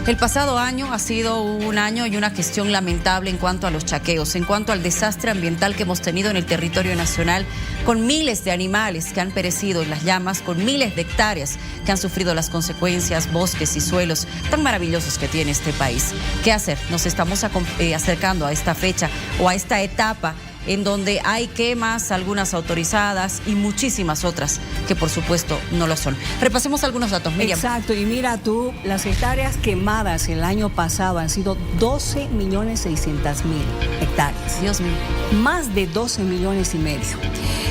El pasado año ha sido un año y una gestión lamentable en cuanto a los chaqueos, en cuanto al desastre ambiental que hemos tenido en el territorio nacional, con miles de animales que han perecido en las llamas, con miles de hectáreas que han sufrido las consecuencias, bosques y suelos tan maravillosos que tiene este país. ¿Qué hacer? Nos estamos acercando a esta fecha o a esta etapa en donde hay quemas, algunas autorizadas y muchísimas otras que por supuesto no lo son. Repasemos algunos datos, Miriam. Exacto, y mira tú, las hectáreas quemadas el año pasado han sido 12.600.000 hectáreas. Dios mío. Más de 12,5 millones.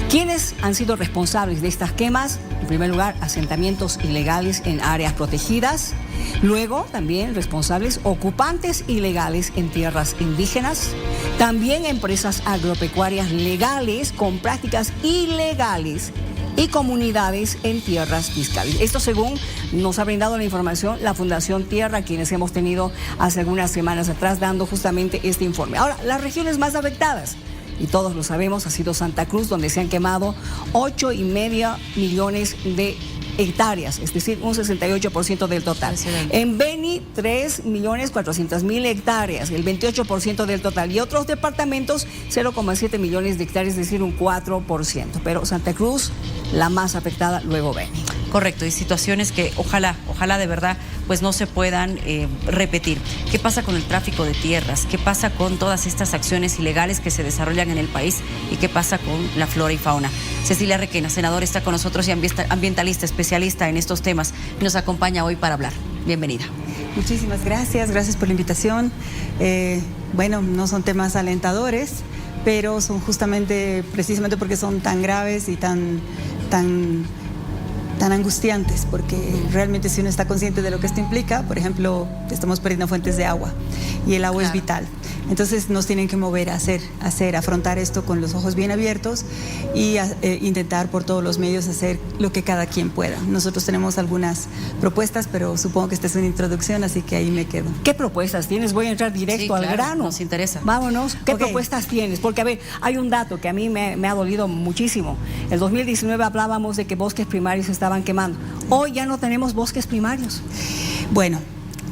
¿Quiénes han sido responsables de estas quemas? En primer lugar, asentamientos ilegales en áreas protegidas. Luego, también responsables ocupantes ilegales en tierras indígenas. También empresas agropecuarias legales con prácticas ilegales y comunidades en tierras fiscales. Esto según nos ha brindado la información la Fundación Tierra, quienes hemos tenido hace algunas semanas atrás dando justamente este informe. Ahora, las regiones más afectadas, y todos lo sabemos, ha sido Santa Cruz, donde se han quemado 8,5 millones de hectáreas, es decir, un 68% del total. Excelente. En Beni, 3,400,000 hectáreas, el 28% del total. Y otros departamentos, 0,7 millones de hectáreas, es decir, un 4%. Pero Santa Cruz, la más afectada, luego Beni. Correcto, y situaciones que ojalá de verdad pues no se puedan repetir. ¿Qué pasa con el tráfico de tierras? ¿Qué pasa con todas estas acciones ilegales que se desarrollan en el país? ¿Y qué pasa con la flora y fauna? Cecilia Requena, senadora, está con nosotros y ambientalista, especialista en estos temas, y nos acompaña hoy para hablar. Bienvenida. Muchísimas gracias por la invitación. Bueno, no son temas alentadores, pero son precisamente porque son tan graves y tan angustiantes, porque realmente si uno está consciente de lo que esto implica, por ejemplo, estamos perdiendo fuentes de agua y el agua es vital. Entonces nos tienen que mover a afrontar esto con los ojos bien abiertos y intentar por todos los medios hacer lo que cada quien pueda. Nosotros tenemos algunas propuestas, pero supongo que esta es una introducción, así que ahí me quedo. ¿Qué propuestas tienes? Voy a entrar directo al grano. Nos interesa. Vámonos. ¿Qué propuestas tienes? Porque, a ver, hay un dato que a mí me ha dolido muchísimo. El 2019 hablábamos de que bosques primarios se estaban quemando. Hoy ya no tenemos bosques primarios. Bueno,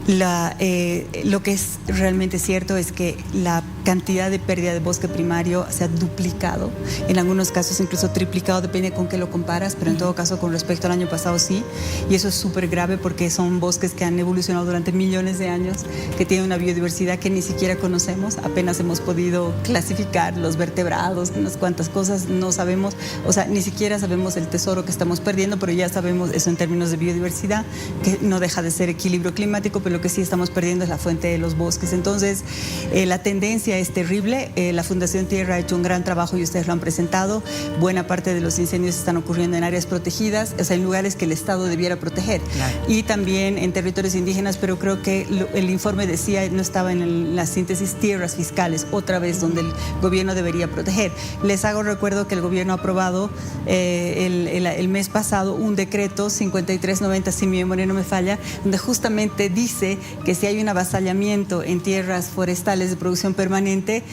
lo que es realmente cierto es que la cantidad de pérdida de bosque primario se ha duplicado, en algunos casos incluso triplicado, depende con qué lo comparas, pero en todo caso con respecto al año pasado sí, y eso es súper grave porque son bosques que han evolucionado durante millones de años, que tienen una biodiversidad que ni siquiera conocemos, apenas hemos podido clasificar los vertebrados, unas cuantas cosas no sabemos, o sea, ni siquiera sabemos el tesoro que estamos perdiendo, pero ya sabemos eso en términos de biodiversidad, que no deja de ser equilibrio climático, pero lo que sí estamos perdiendo es la fuente de los bosques. Entonces, la tendencia es terrible. La Fundación Tierra ha hecho un gran trabajo y ustedes lo han presentado. Buena parte de los incendios están ocurriendo en áreas protegidas, o sea, en lugares que el Estado debiera proteger. Claro. Y también en territorios indígenas, pero creo que el informe decía, no estaba en la síntesis, tierras fiscales, otra vez donde el gobierno debería proteger. Les hago recuerdo que el gobierno ha aprobado el mes pasado un decreto 5390, si mi memoria no me falla, donde justamente dice que si hay un avasallamiento en tierras forestales de producción permanente,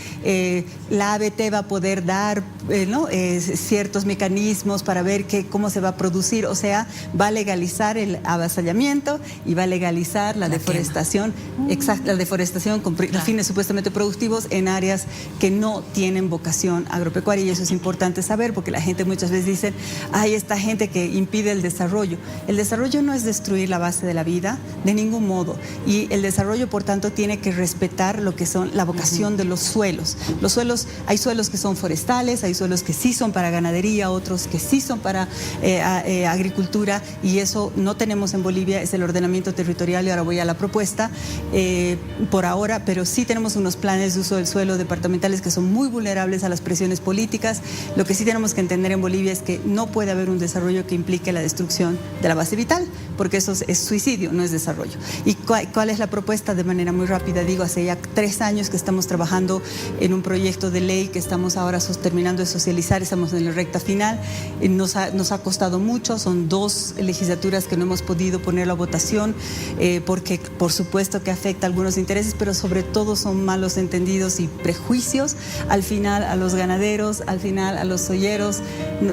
la ABT va a poder dar ciertos mecanismos para ver cómo se va a producir, o sea, va a legalizar el avasallamiento y va a legalizar la deforestación, la deforestación con fines supuestamente productivos en áreas que no tienen vocación agropecuaria, y eso es importante saber porque la gente muchas veces dice, hay esta gente que impide el desarrollo. El desarrollo no es destruir la base de la vida, de ningún modo. Y el desarrollo, por tanto, tiene que respetar lo que son la vocación de los suelos. Los suelos, hay suelos que son forestales, hay suelos que sí son para ganadería, otros que sí son para agricultura, y eso no tenemos en Bolivia, es el ordenamiento territorial, y ahora voy a la propuesta por ahora, pero sí tenemos unos planes de uso del suelo departamentales que son muy vulnerables a las presiones políticas. Lo que sí tenemos que entender en Bolivia es que no puede haber un desarrollo que implique la destrucción de la base vital, porque eso es suicidio, no es desarrollo. ¿Y cuál es la propuesta? De manera muy rápida, digo, hace ya 3 años que estamos trabajando en un proyecto de ley que estamos ahora terminando de socializar, estamos en la recta final, nos ha costado mucho, son 2 legislaturas que no hemos podido ponerlo a votación, porque por supuesto que afecta a algunos intereses, pero sobre todo son malos entendidos y prejuicios. Al final a los ganaderos, al final a los solleros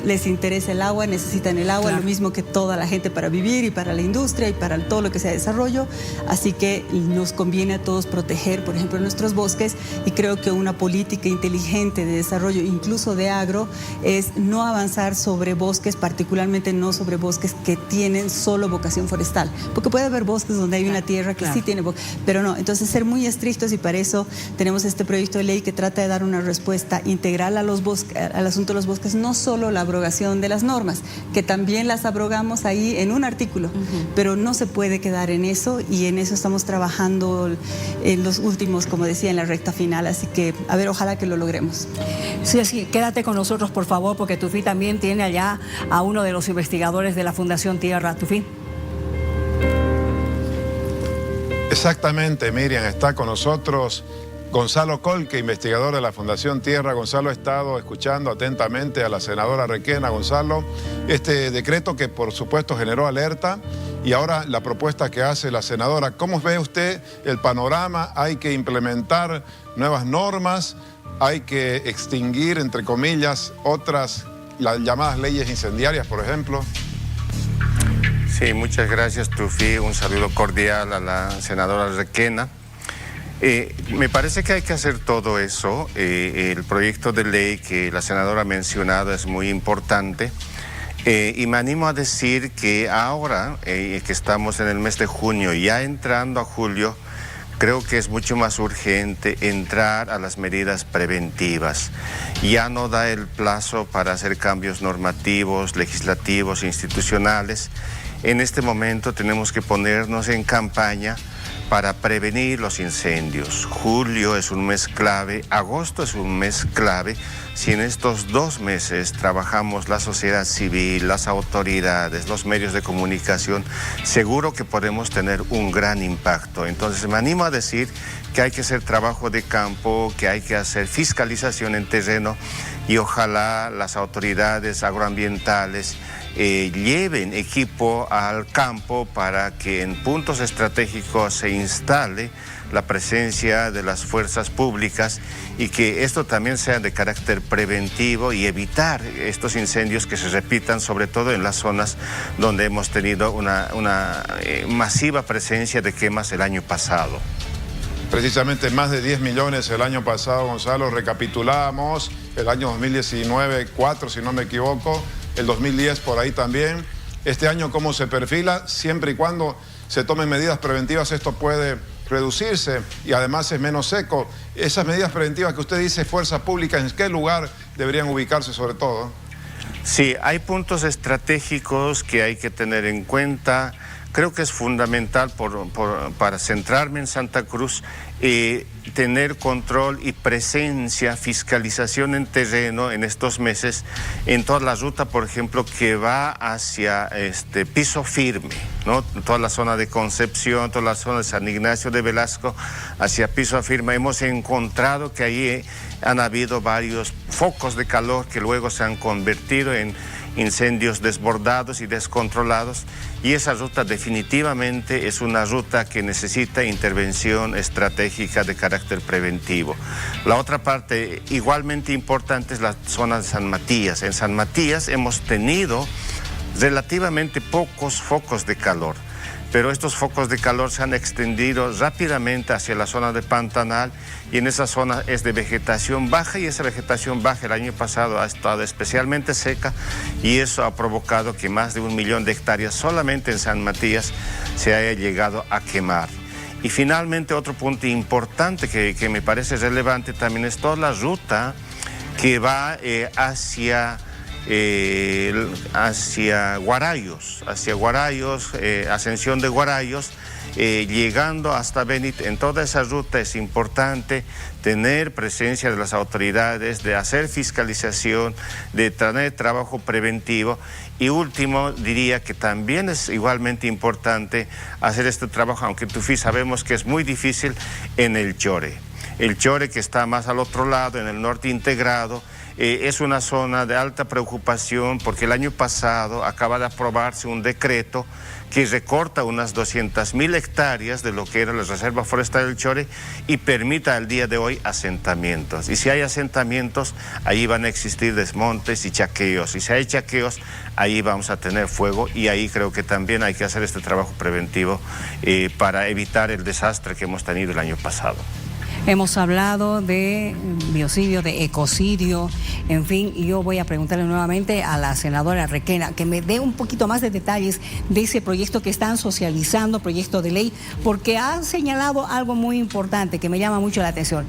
les interesa el agua, necesitan el agua, claro, lo mismo que toda la gente para vivir y para la industria y para todo lo que sea desarrollo, así que nos conviene a todos proteger, por ejemplo, nuestros bosques, y creo que una política inteligente de desarrollo, incluso de agro, es no avanzar sobre bosques, particularmente no sobre bosques que tienen solo vocación forestal, porque puede haber bosques donde hay una tierra que sí tiene, pero no, entonces ser muy estrictos, y para eso tenemos este proyecto de ley que trata de dar una respuesta integral a los bosques, al asunto de los bosques, no solo la abrogación de las normas, que también las abrogamos ahí en un artículo, pero no se puede quedar en eso, y en eso estamos trabajando en los últimos, como decía, en la recta final, así que a ver, ojalá que lo logremos. Sí, quédate con nosotros, por favor, porque Tufi también tiene allá a uno de los investigadores de la Fundación Tierra. Tufi. Exactamente, Miriam, está con nosotros Gonzalo Colque, investigador de la Fundación Tierra. Gonzalo ha estado escuchando atentamente a la senadora Requena. Gonzalo, este decreto que por supuesto generó alerta, y ahora la propuesta que hace la senadora, ¿cómo ve usted el panorama? ¿Hay que implementar nuevas normas? ¿Hay que extinguir, entre comillas, otras, las llamadas leyes incendiarias, por ejemplo? Sí, muchas gracias, Tufi. Un saludo cordial a la senadora Requena. Me parece que hay que hacer todo eso. El proyecto de ley que la senadora ha mencionado es muy importante. Y me animo a decir que ahora, que estamos en el mes de junio, ya entrando a julio, creo que es mucho más urgente entrar a las medidas preventivas. Ya no da el plazo para hacer cambios normativos, legislativos, institucionales. En este momento tenemos que ponernos en campaña para prevenir los incendios. Julio es un mes clave, agosto es un mes clave. Si en estos 2 meses trabajamos la sociedad civil, las autoridades, los medios de comunicación, seguro que podemos tener un gran impacto. Entonces me animo a decir que hay que hacer trabajo de campo, que hay que hacer fiscalización en terreno, y ojalá las autoridades agroambientales lleven equipo al campo para que en puntos estratégicos se instale la presencia de las fuerzas públicas, y que esto también sea de carácter preventivo y evitar estos incendios que se repitan, sobre todo en las zonas donde hemos tenido una masiva presencia de quemas el año pasado. Precisamente más de 10 millones el año pasado, Gonzalo. Recapitulamos el año 2019, 4 si no me equivoco, el 2010 por ahí también. Este año, ¿cómo se perfila? Siempre y cuando se tomen medidas preventivas, esto puede reducirse, y además es menos seco. Esas medidas preventivas que usted dice, fuerzas públicas, ¿en qué lugar deberían ubicarse sobre todo? Sí, hay puntos estratégicos que hay que tener en cuenta. Creo que es fundamental para centrarme en Santa Cruz, tener control y presencia, fiscalización en terreno en estos meses, en toda la ruta, por ejemplo, que va hacia Piso Firme, ¿no? Toda la zona de Concepción, toda la zona de San Ignacio de Velasco, hacia Piso Firme. Hemos encontrado que ahí han habido varios focos de calor que luego se han convertido en incendios desbordados y descontrolados, y esa ruta definitivamente es una ruta que necesita intervención estratégica de carácter preventivo. La otra parte igualmente importante es la zona de San Matías. En San Matías hemos tenido relativamente pocos focos de calor, pero estos focos de calor se han extendido rápidamente hacia la zona de Pantanal, y en esa zona es de vegetación baja, y esa vegetación baja el año pasado ha estado especialmente seca, y eso ha provocado que más de 1 millón de hectáreas solamente en San Matías se haya llegado a quemar. Y finalmente otro punto importante que me parece relevante también es toda la ruta que va hacia Guarayos, Ascensión de Guarayos, llegando hasta Benit. En toda esa ruta es importante tener presencia de las autoridades, de hacer fiscalización, de tener trabajo preventivo. Y último, diría que también es igualmente importante hacer este trabajo, aunque Tufi sabemos que es muy difícil, en el Chore. El Chore, que está más al otro lado, en el norte integrado, es una zona de alta preocupación porque el año pasado acaba de aprobarse un decreto que recorta unas 200.000 hectáreas de lo que era la Reserva Forestal del Chore y permita al día de hoy asentamientos. Y si hay asentamientos, ahí van a existir desmontes y chaqueos. Y si hay chaqueos, ahí vamos a tener fuego y ahí creo que también hay que hacer este trabajo preventivo para evitar el desastre que hemos tenido el año pasado. Hemos hablado de biocidio, de ecocidio, en fin, y yo voy a preguntarle nuevamente a la senadora Requena que me dé un poquito más de detalles de ese proyecto que están socializando, proyecto de ley, porque ha señalado algo muy importante que me llama mucho la atención.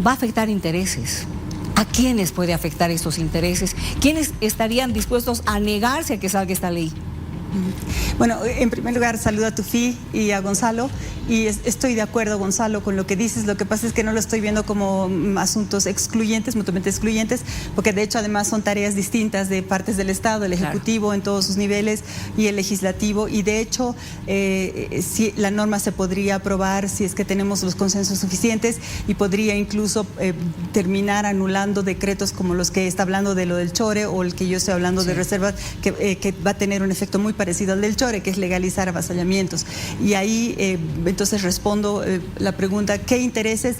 Va a afectar intereses. ¿A quiénes puede afectar estos intereses? ¿Quiénes estarían dispuestos a negarse a que salga esta ley? Bueno, en primer lugar, saludo a Tufi y a Gonzalo, y estoy de acuerdo, Gonzalo, con lo que dices. Lo que pasa es que no lo estoy viendo como asuntos excluyentes, mutuamente excluyentes, porque de hecho además son tareas distintas de partes del Estado, el Ejecutivo en todos sus niveles y el Legislativo, y de hecho si la norma se podría aprobar si es que tenemos los consensos suficientes, y podría incluso terminar anulando decretos como los que está hablando de lo del Chore, o el que yo estoy hablando de reservas, que va a tener un efecto muy parecido al del Chore, que es legalizar avasallamientos. Y ahí entonces respondo la pregunta, ¿qué intereses?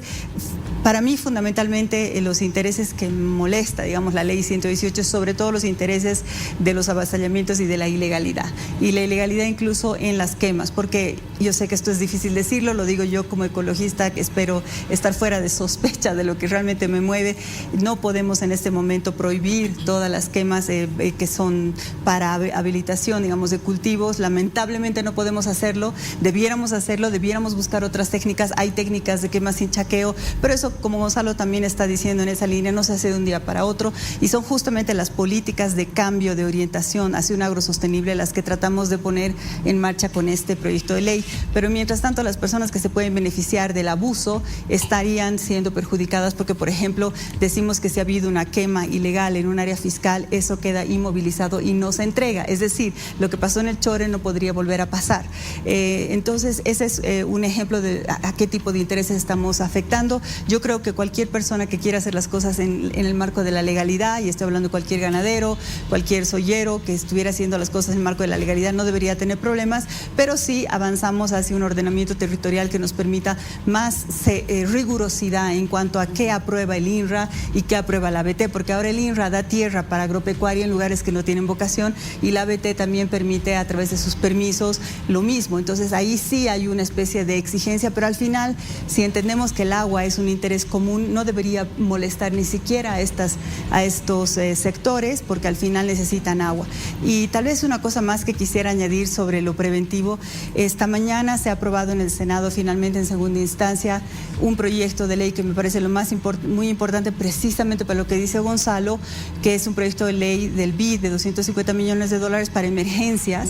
Para mí, fundamentalmente, los intereses que molesta, digamos, la ley 118, sobre todo los intereses de los avasallamientos y de la ilegalidad. Y la ilegalidad incluso en las quemas, porque yo sé que esto es difícil decirlo, lo digo yo como ecologista, que espero estar fuera de sospecha de lo que realmente me mueve. No podemos en este momento prohibir todas las quemas que son para habilitación, digamos, de cultivos. Lamentablemente no podemos hacerlo, debiéramos buscar otras técnicas. Hay técnicas de quemas sin chaqueo, pero eso, como Gonzalo también está diciendo en esa línea, no se hace de un día para otro, y son justamente las políticas de cambio, de orientación hacia un agrosostenible las que tratamos de poner en marcha con este proyecto de ley. Pero mientras tanto, las personas que se pueden beneficiar del abuso estarían siendo perjudicadas, porque, por ejemplo, decimos que si ha habido una quema ilegal en un área fiscal, eso queda inmovilizado y no se entrega. Es decir, lo que pasó en el Chore no podría volver a pasar. Entonces, ese es un ejemplo de a qué tipo de intereses estamos afectando. Yo creo que cualquier persona que quiera hacer las cosas en el marco de la legalidad, y estoy hablando de cualquier ganadero, cualquier soyero que estuviera haciendo las cosas en el marco de la legalidad, no debería tener problemas, pero sí avanzamos hacia un ordenamiento territorial que nos permita más rigurosidad en cuanto a qué aprueba el INRA y qué aprueba la ABT, porque ahora el INRA da tierra para agropecuaria en lugares que no tienen vocación, y la ABT también permite a través de sus permisos lo mismo. Entonces ahí sí hay una especie de exigencia, pero al final, si entendemos que el agua es un interés común, no debería molestar ni siquiera a estos sectores, porque al final necesitan agua. Y tal vez una cosa más que quisiera añadir sobre lo preventivo: esta mañana se ha aprobado en el Senado finalmente en segunda instancia un proyecto de ley que me parece muy importante precisamente para lo que dice Gonzalo, que es un proyecto de ley del BID de $250 millones para emergencias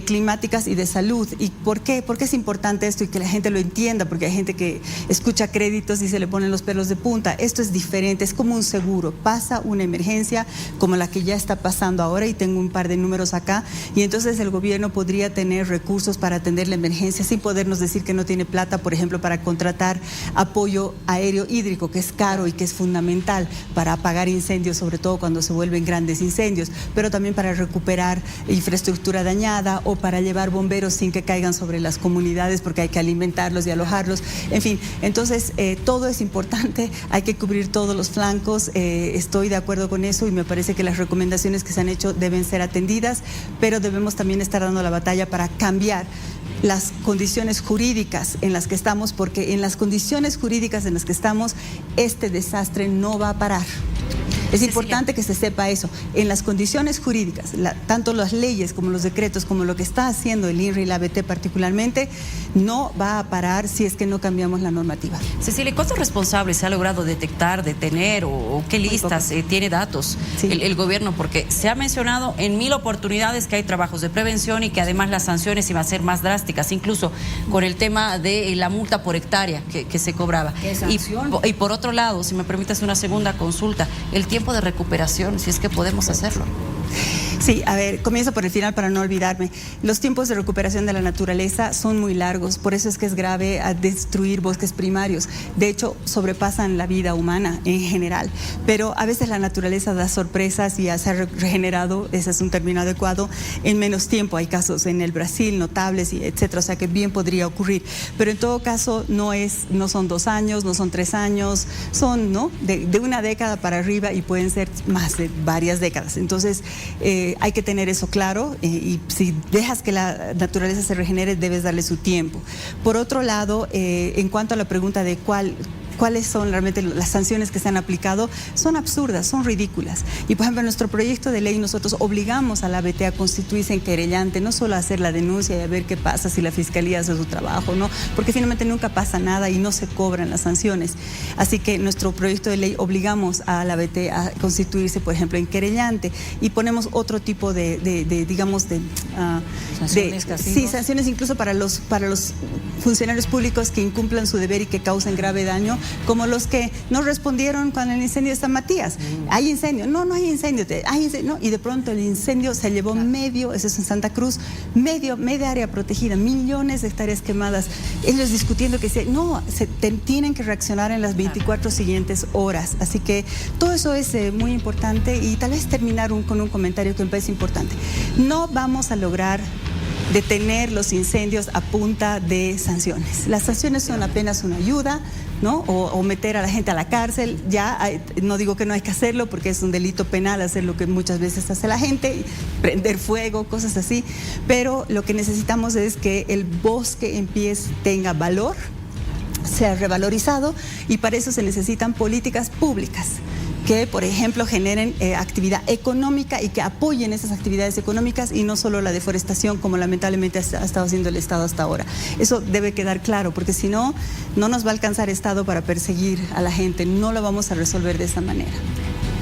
climáticas y de salud. ¿Y por qué? ¿Por qué es importante esto? Y que la gente lo entienda, porque hay gente que escucha créditos y se le ponen los pelos de punta. Esto es diferente, es como un seguro. Pasa una emergencia como la que ya está pasando ahora, y tengo un par de números acá, y entonces el gobierno podría tener recursos para atender la emergencia sin podernos decir que no tiene plata, por ejemplo, para contratar apoyo aéreo hídrico, que es caro y que es fundamental para apagar incendios, sobre todo cuando se vuelven grandes incendios, pero también para recuperar infraestructura dañada, o para llevar bomberos sin que caigan sobre las comunidades, porque hay que alimentarlos y alojarlos. En fin, entonces todo es importante, hay que cubrir todos los flancos. Estoy de acuerdo con eso, y me parece que las recomendaciones que se han hecho deben ser atendidas, pero debemos también estar dando la batalla para cambiar las condiciones jurídicas en las que estamos, porque en las condiciones jurídicas en las que estamos, este desastre no va a parar. Es importante que se sepa eso. En las condiciones jurídicas, tanto las leyes como los decretos, como lo que está haciendo el INRA y la ABT particularmente, no va a parar si es que no cambiamos la normativa. Cecilia, ¿cuántos responsables se ha logrado detectar, detener, o qué listas tiene datos el gobierno? Porque se ha mencionado en 1000 oportunidades que hay trabajos de prevención y que además las sanciones iban a ser más drásticas, incluso con el tema de la multa por hectárea que se cobraba. Y por otro lado, si me permites una segunda consulta, el tiempo de recuperación, si es que podemos hacerlo. Sí, a ver, comienzo por el final para no olvidarme. Los tiempos de recuperación de la naturaleza son muy largos, por eso es que es grave a destruir bosques primarios. De hecho, sobrepasan la vida humana en general, pero a veces la naturaleza da sorpresas y se ha regenerado, ese es un término adecuado, en menos tiempo. Hay casos en el Brasil notables, y etcétera, o sea que bien podría ocurrir. Pero en todo caso no son 2 años, no son 3 años, son de una década para arriba y pueden ser más de varias décadas. Entonces, hay que tener eso claro y si dejas que la naturaleza se regenere, debes darle su tiempo. Por otro lado, en cuanto a la pregunta de cuáles son realmente las sanciones que se han aplicado, son absurdas, son ridículas. Y por ejemplo, en nuestro proyecto de ley nosotros obligamos a la ABT a constituirse en querellante, no solo a hacer la denuncia y a ver qué pasa si la fiscalía hace su trabajo, ¿no? Porque finalmente nunca pasa nada y no se cobran las sanciones. Así que en nuestro proyecto de ley obligamos a la ABT a constituirse, por ejemplo, en querellante y ponemos otro tipo sanciones, castigos. Sí, sanciones incluso para los funcionarios públicos que incumplan su deber y que causen grave daño, como los que no respondieron con el incendio de San Matías. ¿Hay incendio? No hay incendio. ¿Hay incendio? No. Y de pronto el incendio se llevó eso es en Santa Cruz, media área protegida, millones de hectáreas quemadas. Ellos discutiendo que tienen que reaccionar en las 24 siguientes horas. Así que todo eso es muy importante y tal vez terminar con un comentario que me parece importante. No vamos a lograr detener los incendios a punta de sanciones. Las sanciones son apenas una ayuda, ¿no? O meter a la gente a la cárcel. No digo que no hay que hacerlo porque es un delito penal hacer lo que muchas veces hace la gente, prender fuego, cosas así, pero lo que necesitamos es que el bosque tenga valor, sea revalorizado, y para eso se necesitan políticas públicas que, por ejemplo, generen actividad económica y que apoyen esas actividades económicas y no solo la deforestación, como lamentablemente ha estado haciendo el Estado hasta ahora. Eso debe quedar claro, porque si no, no nos va a alcanzar el Estado para perseguir a la gente. No lo vamos a resolver de esa manera.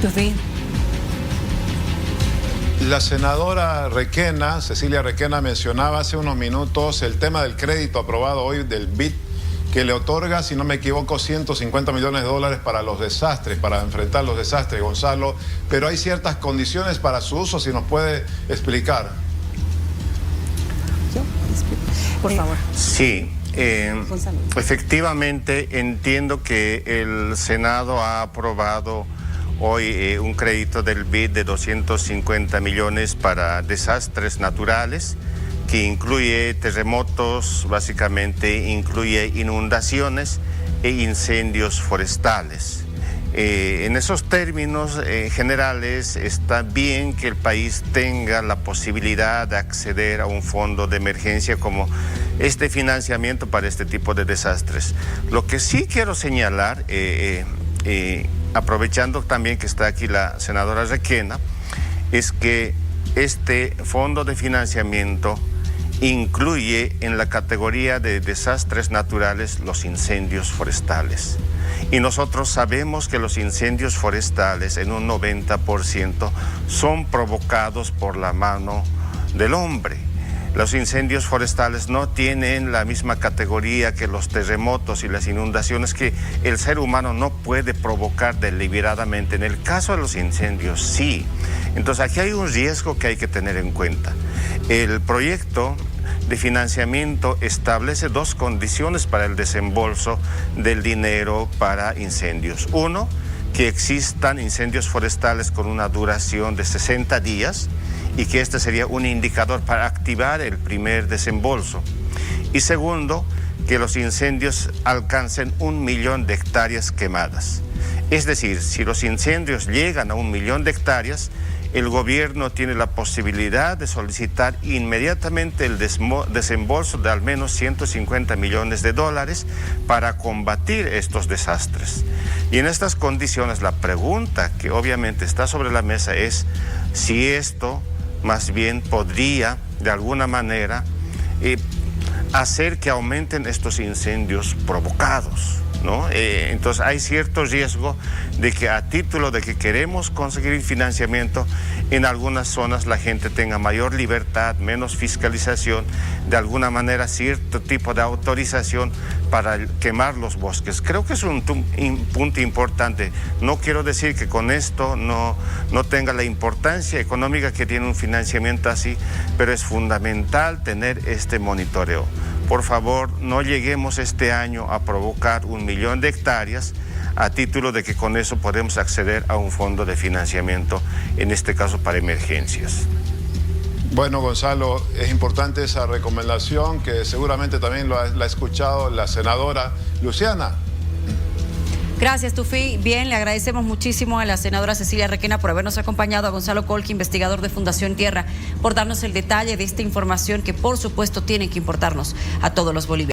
Tufi. La senadora Requena, Cecilia Requena, mencionaba hace unos minutos el tema del crédito aprobado hoy del BID, que le otorga, si no me equivoco, 150 millones de dólares para los desastres, para enfrentar los desastres, Gonzalo, pero hay ciertas condiciones para su uso, si nos puede explicar. Por favor. Sí, efectivamente entiendo que el Senado ha aprobado hoy un crédito del BID de 250 millones para desastres naturales, que incluye terremotos, básicamente incluye inundaciones e incendios forestales. En esos términos generales está bien que el país tenga la posibilidad de acceder a un fondo de emergencia como este financiamiento para este tipo de desastres. Lo que sí quiero señalar, aprovechando también que está aquí la senadora Requena, es que este fondo de financiamiento incluye en la categoría de desastres naturales los incendios forestales. Y nosotros sabemos que los incendios forestales en un 90% son provocados por la mano del hombre. Los incendios forestales no tienen la misma categoría que los terremotos y las inundaciones que el ser humano no puede provocar deliberadamente. En el caso de los incendios, sí. Entonces aquí hay un riesgo que hay que tener en cuenta. El proyecto de financiamiento establece 2 condiciones para el desembolso del dinero para incendios. Uno, que existan incendios forestales con una duración de 60 días y que este sería un indicador para activar el primer desembolso. Y segundo, que los incendios alcancen 1 millón de hectáreas quemadas. Es decir, si los incendios llegan a 1 millón de hectáreas, el gobierno tiene la posibilidad de solicitar inmediatamente el desembolso de al menos 150 millones de dólares para combatir estos desastres. Y en estas condiciones la pregunta que obviamente está sobre la mesa es si esto más bien podría de alguna manera hacer que aumenten estos incendios provocados. ¿no? Entonces hay cierto riesgo de que a título de que queremos conseguir financiamiento, en algunas zonas la gente tenga mayor libertad, menos fiscalización, de alguna manera cierto tipo de autorización para quemar los bosques. Creo que es un punto importante. No quiero decir que con esto no tenga la importancia económica que tiene un financiamiento así, pero es fundamental tener este monitoreo. Por favor, no lleguemos este año a provocar 1 millón de hectáreas a título de que con eso podemos acceder a un fondo de financiamiento, en este caso para emergencias. Bueno, Gonzalo, es importante esa recomendación que seguramente también la ha escuchado la senadora Luciana. Gracias, Tufi. Bien, le agradecemos muchísimo a la senadora Cecilia Requena por habernos acompañado, a Gonzalo Colque, investigador de Fundación Tierra, por darnos el detalle de esta información que por supuesto tiene que importarnos a todos los bolivianos.